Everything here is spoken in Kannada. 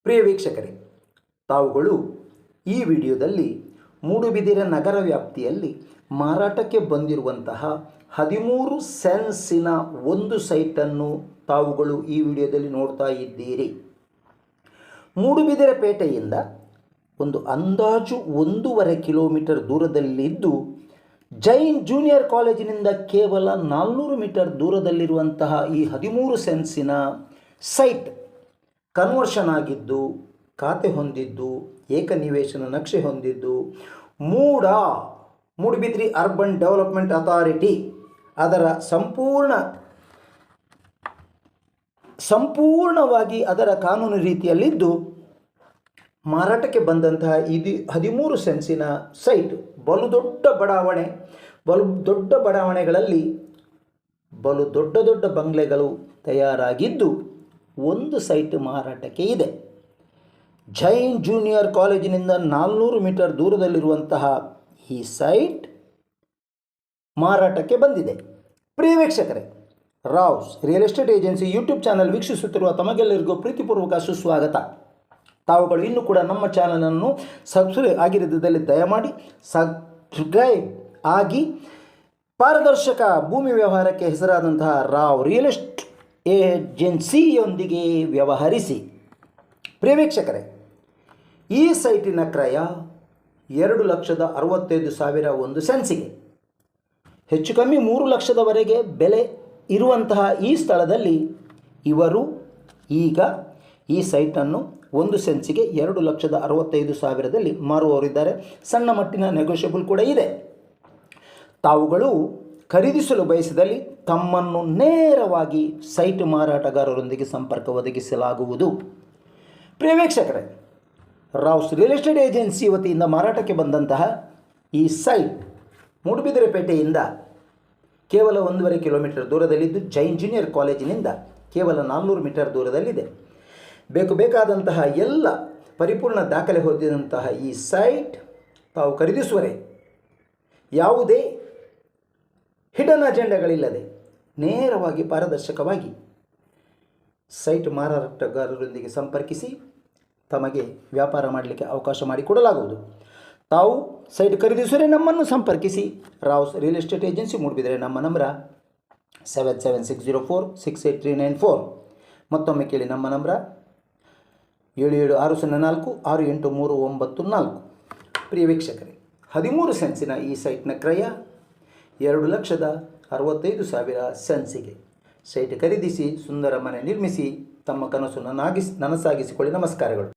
ಪ್ರಿಯ ವೀಕ್ಷಕರೇ, ತಾವುಗಳು ಈ ವಿಡಿಯೋದಲ್ಲಿ ಮೂಡುಬಿದಿರೆ ನಗರ ವ್ಯಾಪ್ತಿಯಲ್ಲಿ ಮಾರಾಟಕ್ಕೆ ಬಂದಿರುವಂತಹ 13 ಸೆನ್ಸಿನ ಒಂದು ಸೈಟನ್ನು ತಾವುಗಳು ಈ ವಿಡಿಯೋದಲ್ಲಿ ನೋಡ್ತಾ ಇದ್ದೀರಿ. ಮೂಡುಬಿದಿರೆ ಪೇಟೆಯಿಂದ ಒಂದು ಅಂದಾಜು 1.5 ಕಿಲೋಮೀಟರ್ ದೂರದಲ್ಲಿದ್ದು ಜೈನ್ ಜೂನಿಯರ್ ಕಾಲೇಜಿನಿಂದ ಕೇವಲ 400 ಮೀಟರ್ ದೂರದಲ್ಲಿರುವಂತಹ ಈ 13 ಸೆನ್ಸಿನ ಸೈಟ್ ಕನ್ವರ್ಷನ್ ಆಗಿದ್ದು, ಖಾತೆ ಹೊಂದಿದ್ದು, ಏಕನಿವೇಶನ ನಕ್ಷೆ ಹೊಂದಿದ್ದು, ಮೂಡುಬಿದ್ರಿ ಅರ್ಬನ್ ಡೆವಲಪ್ಮೆಂಟ್ ಅಥಾರಿಟಿ ಅದರ ಸಂಪೂರ್ಣವಾಗಿ ಅದರ ಕಾನೂನು ರೀತಿಯಲ್ಲಿದ್ದು ಮಾರಾಟಕ್ಕೆ ಬಂದಂತಹ ಇದು 13 ಸೆನ್ಸಿನ ಸೈಟ್ ಬಲು ದೊಡ್ಡ ಬಡಾವಣೆಗಳಲ್ಲಿ ಬಲು ದೊಡ್ಡ ಬಂಗ್ಲೆಗಳು ತಯಾರಾಗಿದ್ದು ಒಂದು ಸೈಟ್ ಮಾರಾಟಕ್ಕೆ ಇದೆ. ಜೈನ್ ಜೂನಿಯರ್ ಕಾಲೇಜಿನಿಂದ 400 ಮೀಟರ್ ದೂರದಲ್ಲಿರುವಂತಹ ಈ ಸೈಟ್ ಮಾರಾಟಕ್ಕೆ ಬಂದಿದೆ. ಪ್ರಿಯ ವೀಕ್ಷಕರೇ, Rao's real estate agency YouTube channel ವೀಕ್ಷಿಸುತ್ತಿರುವ ತಮಗೆಲ್ಲರಿಗೂ ಪ್ರೀತಿಪೂರ್ವಕ ಸುಸ್ವಾಗತ. ತಾವುಗಳು ಇನ್ನೂ ಕೂಡ ನಮ್ಮ ಚಾನಲನ್ನು ಸಬ್ಸ್ಕ್ರೈಬ್ ಆಗಿರದಿದ್ದಲ್ಲಿ ದಯಮಾಡಿ ಸಬ್ಸ್ಕ್ರೈಬ್ ಆಗಿ ಪಾರದರ್ಶಕ ಭೂಮಿ ವ್ಯವಹಾರಕ್ಕೆ ಹೆಸರಾದಂತಹ ರಾವ್ ರಿಯಲ್ ಎಸ್ಟೇಟ್ ಏಜೆನ್ಸಿಯೊಂದಿಗೆ ವ್ಯವಹರಿಸಿ. ಪ್ರಿಯ ವೀಕ್ಷಕರೇ, ಈ ಸೈಟಿನ ಕ್ರಯ 2,65,000 ಒಂದು ಸೆನ್ಸಿಗೆ. ಹೆಚ್ಚು ಕಮ್ಮಿ 3 ಲಕ್ಷದವರೆಗೆ ಬೆಲೆ ಇರುವಂತಹ ಈ ಸ್ಥಳದಲ್ಲಿ ಇವರು ಈಗ ಈ ಸೈಟನ್ನು ಒಂದು ಸೆನ್ಸಿಗೆ 2,65,000 ಮಾರುವವರಿದ್ದಾರೆ. ಸಣ್ಣ ಮಟ್ಟಿನ ನೆಗೋಷಿಯಬಲ್ ಕೂಡ ಇದೆ. ತಾವುಗಳು ಖರೀದಿಸಲು ಬಯಸಿದಲ್ಲಿ ತಮ್ಮನ್ನು ನೇರವಾಗಿ ಸೈಟ್ ಮಾರಾಟಗಾರರೊಂದಿಗೆ ಸಂಪರ್ಕ ಒದಗಿಸಲಾಗುವುದು. ಪ್ರಿಯ ವೀಕ್ಷಕರೇ, ರಾವ್ಸ್ ರಿಯಲ್ ಎಸ್ಟೇಟ್ ಏಜೆನ್ಸಿ ವತಿಯಿಂದ ಮಾರಾಟಕ್ಕೆ ಬಂದಂತಹ ಈ ಸೈಟ್ ಮೂಡುಬಿದಿರೆ ಪೇಟೆಯಿಂದ ಕೇವಲ 1.5 ಕಿಲೋಮೀಟರ್ ದೂರದಲ್ಲಿದ್ದು ಜೈನ್ ಜೂನಿಯರ್ ಕಾಲೇಜಿನಿಂದ ಕೇವಲ 400 ಮೀಟರ್ ದೂರದಲ್ಲಿದೆ. ಬೇಕಾದಂತಹ ಎಲ್ಲ ಪರಿಪೂರ್ಣ ದಾಖಲೆ ಹೊಂದಿದಂತಹ ಈ ಸೈಟ್ ತಾವು ಖರೀದಿಸುವರೆ ಯಾವುದೇ ಹಿಡನ್ ಅಜೆಂಡಾಗಳಿಲ್ಲದೆ ನೇರವಾಗಿ ಪಾರದರ್ಶಕವಾಗಿ ಸೈಟ್ ಮಾರಾಟಗಾರರೊಂದಿಗೆ ಸಂಪರ್ಕಿಸಿ ತಮಗೆ ವ್ಯಾಪಾರ ಮಾಡಲಿಕ್ಕೆ ಅವಕಾಶ ಮಾಡಿಕೊಡಲಾಗುವುದು. ತಾವು ಸೈಟ್ ಖರೀದಿಸುವರೆ ನಮ್ಮನ್ನು ಸಂಪರ್ಕಿಸಿ. Rao's real estate agency Moodbidri. ನಮ್ಮ ನಂಬರ 7760468394. ಮತ್ತೊಮ್ಮೆ ಕೇಳಿ, ನಮ್ಮ ನಂಬರ 7760468394. ಪ್ರಿಯ ವೀಕ್ಷಕರೇ, 13 ಸೆನ್ಸಿನ ಈ ಸೈಟ್ನ ಕ್ರಯ 2,65,000 ಸೆನ್ಸಿಗೆ. ಸೈಟ್ ಖರೀದಿಸಿ ಸುಂದರ ಮನೆ ನಿರ್ಮಿಸಿ ತಮ್ಮ ಕನಸನ್ನು ನನಸಾಗಿಸಿಕೊಳ್ಳಿ. ನಮಸ್ಕಾರಗಳು.